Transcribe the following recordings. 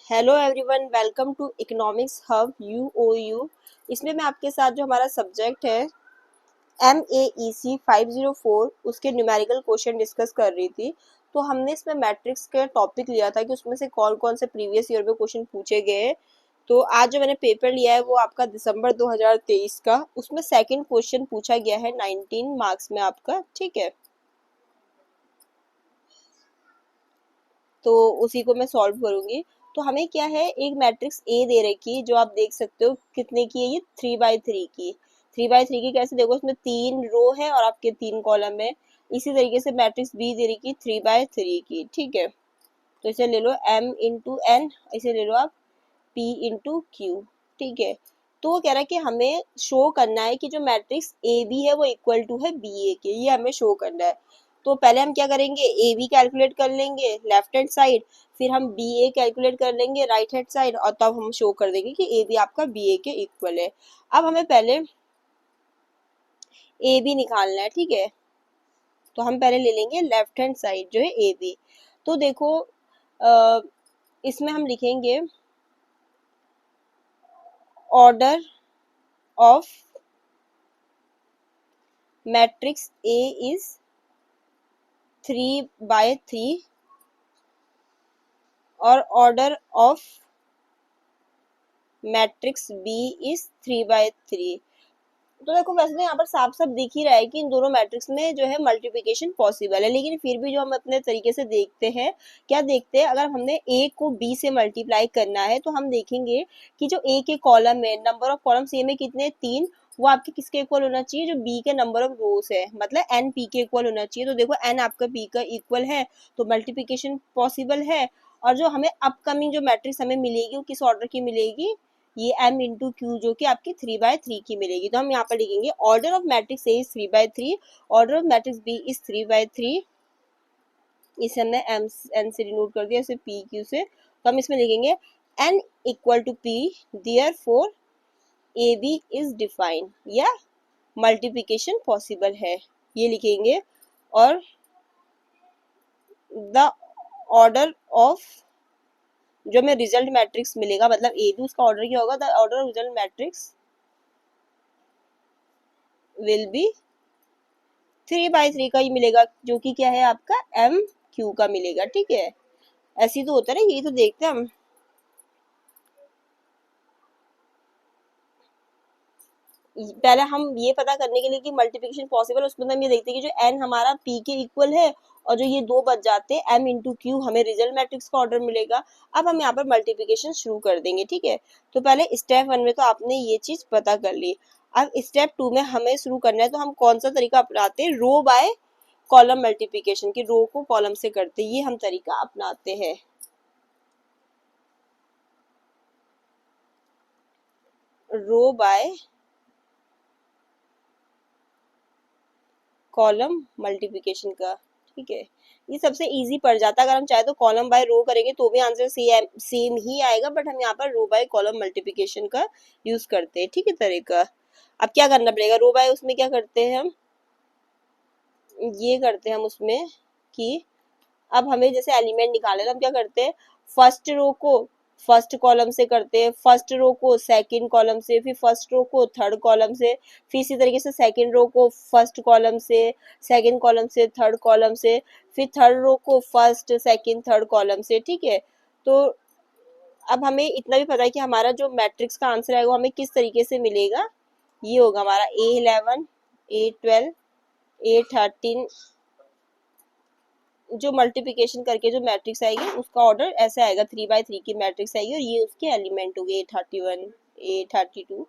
Hello everyone, welcome to economics hub UOU. इसमें मैं आपके साथ जो हमारा सब्जेक्ट है MEEC 504 उसके न्यूमेरिकल क्वेश्चन डिस्कस कर रही थी। तो हमने इसमें मैट्रिक्स का टॉपिक लिया था कि उसमें से कौन कौन से प्रीवियस ईयर में क्वेश्चन पूछे गए हैं। तो आज जो मैंने पेपर लिया है वो आपका दिसंबर 2023 का, उसमें सेकंड क्वेश्चन पूछा गया है 19 मार्क्स में आपका, ठीक है। तो उसी को मैं सॉल्व करूंगी। तो हमें क्या है, एक मैट्रिक्स ए दे रखी है जो आप देख सकते हो कितने की है, ये 3/3 की। 3/3 की कैसे, देखो इसमें 3 रो है और आपके 3 कॉलम है। इसी तरीके से मैट्रिक्स बी दे रखी 3/3 की, ठीक है। तो इसे ले लो m इंटू एन, इसे ले लो आप p इंटू क्यू, ठीक है। तो वो कह रहा है कि हमें शो करना है कि जो मैट्रिक्स ए बी है वो इक्वल टू है बी ए के, ये हमें शो करना है। तो पहले हम क्या करेंगे, ए बी कैलकुलेट कर लेंगे लेफ्ट हैंड साइड, फिर हम बी ए कैलकुलेट कर लेंगे राइट हैंड साइड, और तब हम शो कर देंगे कि ए बी आपका बी ए के इक्वल है। अब हमें पहले ए बी निकालना है, ठीक है। तो हम पहले ले लेंगे लेफ्ट हैंड साइड जो है ए बी। तो देखो इसमें हम लिखेंगे order of matrix A is 3/3 और order of matrix B is 3/3। तो देखो वैसे तो यहाँ पर साफ साफ दिख ही रहा है कि इन दोनों मैट्रिक्स में जो है मल्टीप्लिकेशन पॉसिबल है, लेकिन फिर भी जो हम अपने तरीके से देखते हैं, क्या देखते हैं, अगर हमने ए को बी से मल्टीप्लाई करना है तो हम देखेंगे कि जो ए के कॉलम है, नंबर ऑफ कॉलम ए में कितने, 3, वो आपके किसके इक्वल होना चाहिए, जो बी के नंबर ऑफ रोज है, मतलब एन पी के इक्वल होना चाहिए। तो देखो एन आपका पी का इक्वल है, तो मल्टीप्लिकेशन पॉसिबल है। और जो हमें अपकमिंग जो मैट्रिक्स हमें मिलेगी वो किस ऑर्डर की मिलेगी, ये m इंटू क्यू जो कि आपकी 3/3 की मिलेगी। तो हम यहाँ पर लिखेंगे order of matrix A is 3/3, order of matrix B is 3/3। इसे हमने n से डिनोट कर दिया, इसे p q से। तो हम इसमें लिखेंगे n equal to p, therefore A B is defined, या मल्टीप्लिकेशन पॉसिबल है, ये लिखेंगे। और द ऑर्डर ऑफ जो हमें रिजल्ट मैट्रिक्स मिलेगा, मतलब ए बी उसका ऑर्डर क्या होगा, the order of result matrix will be 3/3 का ही मिलेगा, जो कि क्या है आपका एम क्यू का मिलेगा, ठीक है। ऐसे ही तो होता है ना, यही तो देखते हैं हम। पहले हम ये पता करने के लिए कि मल्टीप्लिकेशन पॉसिबल, उसमें हम ये देखते हैं कि जो एन हमारा पी के इक्वल है और जो ये दो बच जाते हैं एम इंटू क्यू, हमें रिजल्ट मैट्रिक्स का ऑर्डर मिलेगा। अब हम यहाँ पर मल्टीप्लिकेशन शुरू कर देंगे, ठीक है। तो पहले स्टेप 1 में तो आपने ये चीज पता कर ली। अब स्टेप 2 में हमें शुरू करना है, तो हम कौन सा तरीका अपनाते हैं, रो बाय कॉलम मल्टीप्लिकेशन, की रो को कॉलम से करते, ये हम तरीका अपनाते हैं। रो बाय कॉलम मल्टीप्लिकेशन का, ठीक है। ये सबसे इजी पड़ जाता है, अगर हम चाहे तो कॉलम बाय रो करेंगे तो भी आंसर सेम ही आएगा, बट हम यहाँ पर रो बाय कॉलम मल्टीप्लिकेशन का यूज करते हैं, ठीक है, तरीका। अब क्या करना पड़ेगा, रो बाय उसमें क्या करते हैं हम, ये करते हैं हम उसमें कि अब हमें जैसे एलिमेंट निकाले तो हम क्या करते हैं, फर्स्ट रो को फर्स्ट कॉलम से करते हैं, फर्स्ट रो को सेकंड कॉलम से, फिर फर्स्ट रो को थर्ड कॉलम से, फिर इसी तरीके से सेकंड रो को फर्स्ट कॉलम से, सेकंड कॉलम से थर्ड कॉलम से, फिर थर्ड रो को फर्स्ट सेकंड थर्ड कॉलम से, ठीक है। तो अब हमें इतना भी पता है कि हमारा जो मैट्रिक्स का आंसर आएगा वो हमें किस तरीके से मिलेगा, ये होगा हमारा A11, A12, A13, जो मल्टीप्लिकेशन करके जो मैट्रिक्स आएगी उसका ऑर्डर ऐसे आएगा, 3/3 की मैट्रिक्स आएगी, और ये उसके एलिमेंट हो गए A31, A32,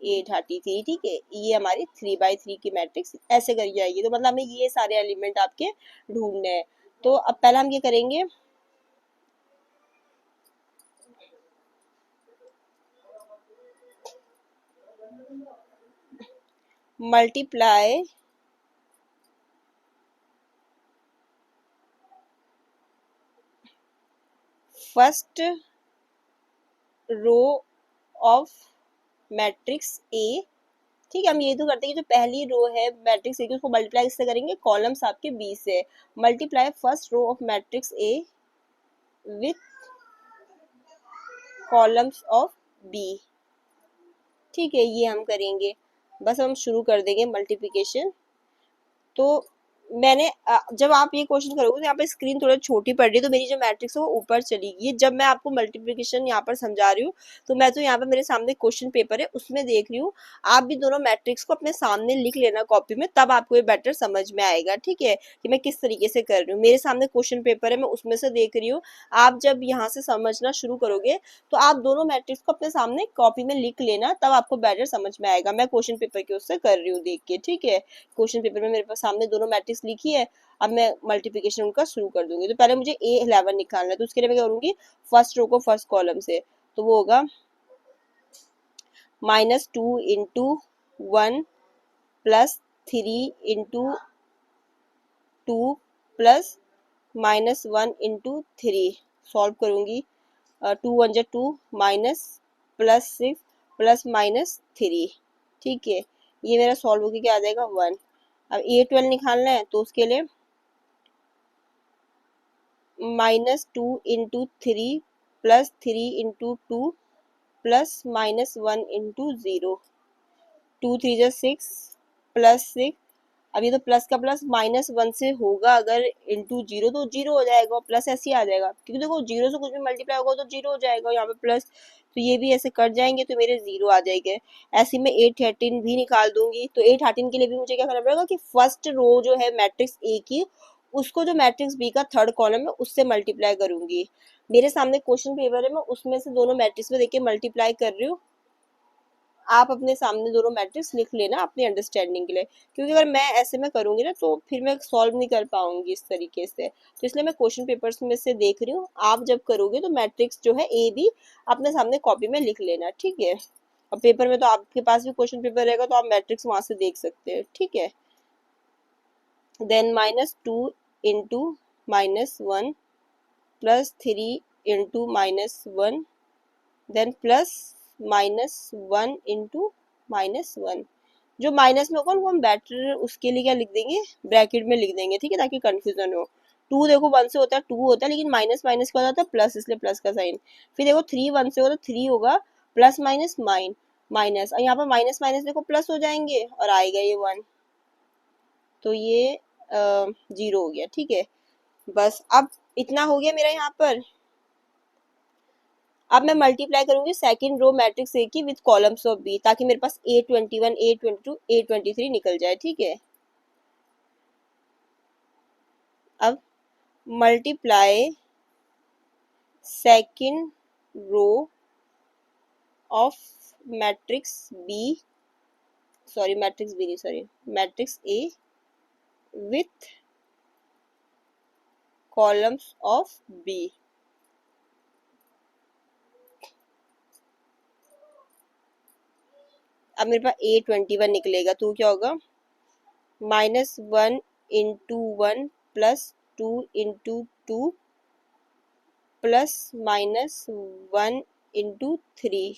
A33, ठीक है। ये हमारी 3/3 की मैट्रिक्स ऐसे करी जाएगी। तो मतलब हमें ये सारे एलिमेंट आपके ढूंढने हैं। तो अब पहला हम ये करेंगे, multiply first row of matrix A, ठीक है। हम ये तो करते हैं कि जो पहली रो है मैट्रिक्स ए की उसको मल्टीप्लाई किससे करेंगे, कॉलम्स आपके बी से। Multiply first row of matrix A with columns of B. ठीक है, ये हम करेंगे। बस हम शुरू कर देंगे मल्टीप्लिकेशन। तो मैंने जब आप ये क्वेश्चन करोगे तो यहाँ पे स्क्रीन थोड़ी छोटी पड़ रही है, तो मेरी जो मैट्रिक्स है वो ऊपर चली गई है। जब मैं आपको मल्टीप्लिकेशन यहाँ पर समझा रही हूँ तो मैं तो यहाँ पे मेरे सामने क्वेश्चन पेपर है उसमें देख रही हूँ। आप भी दोनों मैट्रिक्स को अपने सामने लिख लेना कॉपी में, तब आपको ये बेटर समझ में आएगा। ठीक है, कि मैं किस तरीके से कर रही हूँ। मेरे सामने क्वेश्चन पेपर है, मैं उसमें से देख रही हूँ। आप जब यहाँ से समझना शुरू करोगे तो आप दोनों मैट्रिक्स को अपने सामने कॉपी में लिख लेना, तब आपको बेटर समझ में आएगा। मैं क्वेश्चन पेपर के उससे कर रही हूँ देख के। ठीक है, क्वेश्चन पेपर में मेरे पास सामने दोनों मैट्रिक्स लिखी है। अब मैं मल्टीप्लिकेशन उनका शुरू कर दूंगी। तो पहले मुझे A11 निकालना है, तो उसके लिए मैं क्या करूंगी, फर्स्ट रो को फर्स्ट कॉलम से, तो वो होगा -2 into 1 plus 3 into 2 plus -1 into 3। Solve करूंगी, 2 1 जा 2 माइनस प्लस 6 प्लस -3। ठीक है, ये मेरा सॉल्व होकर क्या आ जाएगा 1। अब A12 निकालना है, तो उसके लिए -2 into 3 plus 3 into 2 plus -1 into 0। 2 3 जा 6 प्लस 6। अब ये तो प्लस का प्लस -1 से होगा, अगर इंटू 0 तो 0 हो जाएगा, प्लस ऐसे ही आ जाएगा, क्योंकि देखो 0 से कुछ भी मल्टीप्लाई होगा तो 0 हो जाएगा यहाँ पे प्लस। तो ये भी ऐसे कट जाएंगे तो मेरे 0 आ जाएंगे। ऐसे में 8 13 भी निकाल दूंगी। तो 8 13 के लिए भी मुझे क्या करना पड़ेगा कि फर्स्ट रो जो है मैट्रिक्स ए की, उसको जो मैट्रिक्स बी का थर्ड कॉलम है उससे मल्टीप्लाई करूंगी। मेरे सामने क्वेश्चन पेपर है, मैं उसमें से दोनों मैट्रिक्स में देख के मल्टीप्लाई कर रही हूँ। आप अपने सामने दोनों मैट्रिक्स लिख लेना अपनी अंडरस्टैंडिंग के लिए, क्योंकि अगर मैं ऐसे में करूंगी ना तो फिर मैं सॉल्व नहीं कर पाऊंगी इस तरीके से। तो इसलिए मैं क्वेश्चन पेपर्स में से देख रही हूँ। आप जब करोगे तो मैट्रिक्स जो है ए बी अपने सामने कॉपी में लिख लेना। ठीक है, और पेपर में तो आपके पास भी क्वेश्चन पेपर रहेगा तो आप मैट्रिक्स वहां से देख सकते हैं। ठीक है, then -2 into -1 plus 3 into -1 then plus -1 into -1। जो माइनस में होगा वो हम बेटर उसके लिए क्या लिख देंगे, ब्रैकेट में लिख देंगे। ठीक है, ताकि कंफ्यूजन हो। 2 देखो 1 से होता है 2 होता है, लेकिन माइनस माइनस का होता है प्लस, इसलिए प्लस का साइन। फिर देखो 3 1 से होगा तो 3 होगा, प्लस माइनस माइनस, और यहाँ पर माइनस माइनस देखो प्लस हो जाएंगे और आएगा ये 1। तो ये 0 हो गया। ठीक है, बस अब इतना हो गया मेरा यहाँ पर। अब मैं मल्टीप्लाई करूंगी सेकंड रो मैट्रिक्स ए की विद कॉलम्स ऑफ बी, ताकि मेरे पास A21 A22 A23 निकल जाए। ठीक है, अब multiply second row of matrix B, sorry matrix B नहीं, sorry matrix A with columns of B. अब मेरे पास A21 निकलेगा, तो क्या होगा, -1 into 1 plus 2 into 2 plus -1 into 3।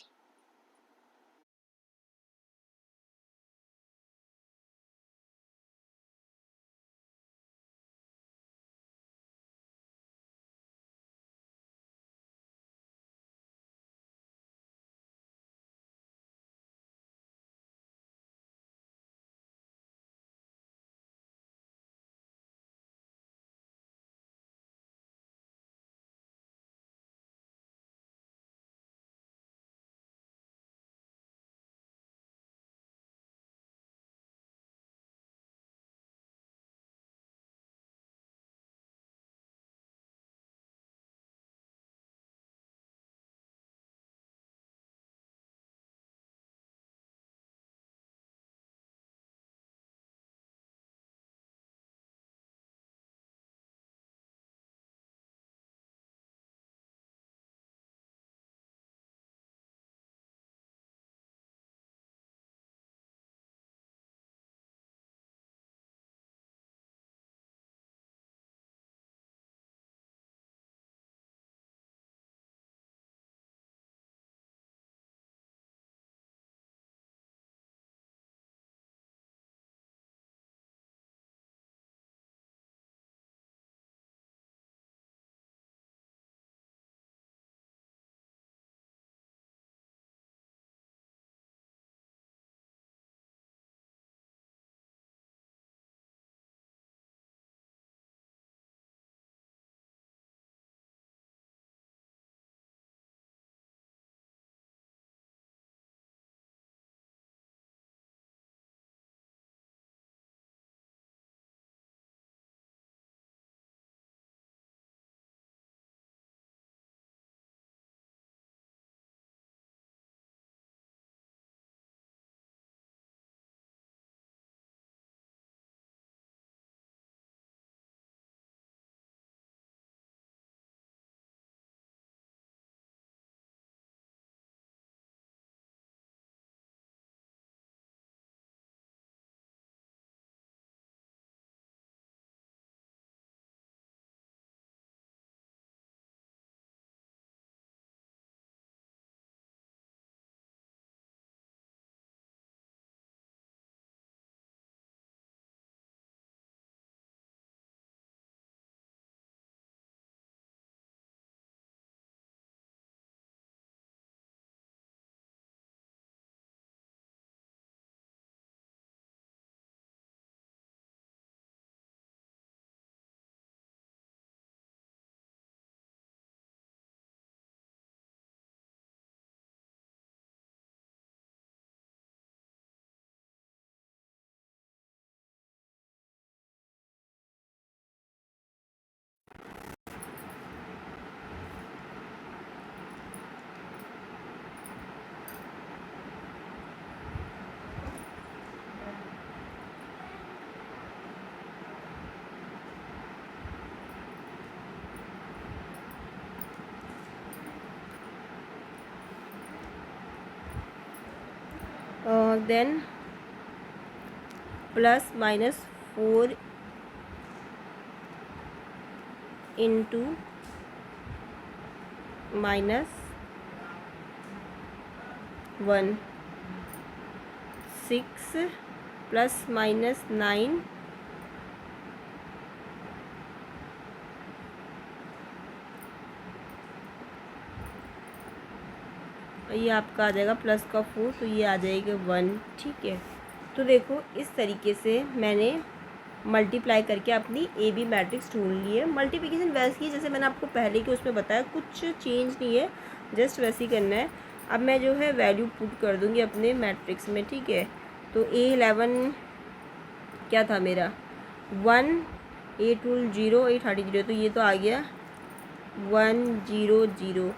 Then plus minus 4 into -1, 6 plus minus 9 ये आपका आ जाएगा प्लस का 4, तो ये आ जाएगा 1। ठीक है, तो देखो इस तरीके से मैंने मल्टीप्लाई करके अपनी ए बी मैट्रिक्स ढूंढ ली है। मल्टीप्लिकेशन वैसे ही जैसे मैंने आपको पहले के उसमें बताया, कुछ चेंज नहीं है, जस्ट वैसे ही करना है। अब मैं जो है वैल्यू पुट कर दूँगी अपने मैट्रिक्स में। ठीक है, तो A11 क्या था मेरा 1, A12 0, A13 0, तो ये तो आ गया 1 0 0।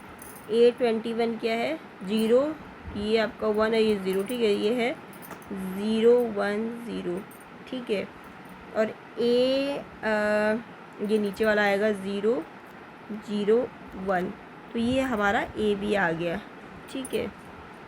A21 क्या है 0, ये आपका 1 है, ये 0। ठीक है, ये है 0 1 0। ठीक है, और ये नीचे वाला आएगा 0 0 1, तो ये हमारा ए बी आ गया। ठीक है।